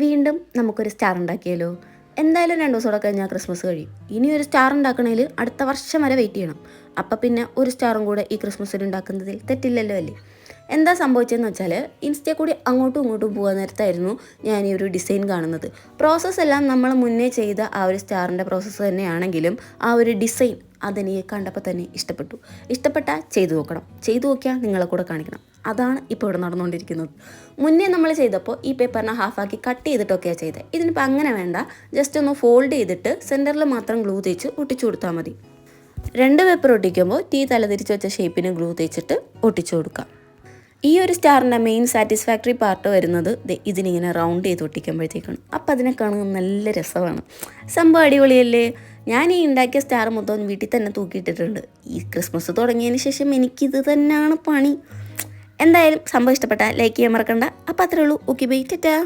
വീണ്ടും നമുക്കൊരു സ്റ്റാർ ഉണ്ടാക്കിയാലോ? എന്തായാലും 2 ദിവസം കൂടെ കഴിഞ്ഞാൽ ക്രിസ്മസ് കഴിയും. ഇനി ഒരു സ്റ്റാർ ഉണ്ടാക്കണേൽ അടുത്ത വർഷം വരെ വെയിറ്റ് ചെയ്യണം. അപ്പം പിന്നെ ഒരു സ്റ്റാറും കൂടെ ഈ ക്രിസ്മസിന് ഉണ്ടാക്കുന്നതിൽ തെറ്റില്ലല്ലോ അല്ലേ? എന്താ സംഭവിച്ചതെന്ന് വെച്ചാൽ ഇൻസ്റ്റയിൽ കൂടി അങ്ങോട്ടും ഇങ്ങോട്ടും പോകാൻ നേരത്തായിരുന്നു ഞാൻ ഈ ഒരു ഡിസൈൻ കാണുന്നത്. പ്രോസസ്സ് എല്ലാം നമ്മൾ മുന്നേ ചെയ്ത ആ ഒരു സ്റ്റാറിൻ്റെ പ്രോസസ്സ് തന്നെയാണെങ്കിലും ആ ഒരു ഡിസൈൻ അതെനിക്ക് കണ്ടപ്പോൾ തന്നെ ഇഷ്ടപ്പെട്ടു. ഇഷ്ടപ്പെട്ടാൽ ചെയ്തു നോക്കണം. ചെയ്തു നോക്കിയാൽ നിങ്ങളെ കൂടെ കാണിക്കണം. അതാണ് ഇപ്പോൾ ഇവിടെ നടന്നുകൊണ്ടിരിക്കുന്നത്. മുന്നേ നമ്മൾ ചെയ്തപ്പോൾ ഈ പേപ്പറിനെ ഹാഫാക്കി കട്ട് ചെയ്തിട്ടൊക്കെയാണ് ചെയ്തത്. ഇതിനിപ്പോൾ അങ്ങനെ വേണ്ട, ജസ്റ്റ് ഒന്ന് ഫോൾഡ് ചെയ്തിട്ട് സെൻറ്ററിൽ മാത്രം ഗ്ലൂ തേച്ച് ഒട്ടിച്ചു കൊടുത്താൽ മതി. 2 പേപ്പർ ഒട്ടിക്കുമ്പോൾ തലതിരിച്ച് വെച്ച ഷേപ്പിന് ഗ്ലൂ തേച്ചിട്ട് ഒട്ടിച്ചു കൊടുക്കാം. ഈ ഒരു സ്റ്റാറിൻ്റെ മെയിൻ സാറ്റിസ്ഫാക്ടറി പാർട്ട് വരുന്നത് ഇതിനിങ്ങനെ റൗണ്ട് ചെയ്ത് ഒട്ടിക്കുമ്പോഴത്തേക്കാണ്. അപ്പോൾ അതിനെ കാണുന്നത് നല്ല രസമാണ്. സംഭവം അടിപൊളിയല്ലേ? ഞാൻ ഈ ഉണ്ടാക്കിയ സ്റ്റാർ മൊത്തം വീട്ടിൽ തന്നെ തൂക്കിയിട്ടിട്ടുണ്ട്. ഈ ക്രിസ്മസ് തുടങ്ങിയതിന് ശേഷം എനിക്കിത് തന്നെയാണ് പണി. എന്തായാലും സംഭവം ഇഷ്ടപ്പെട്ടാൽ ലൈക്ക് ചെയ്യാൻ മറക്കണ്ട. അപ്പോൾ അത്രേ ഉള്ളൂ. Okay bye, Tata.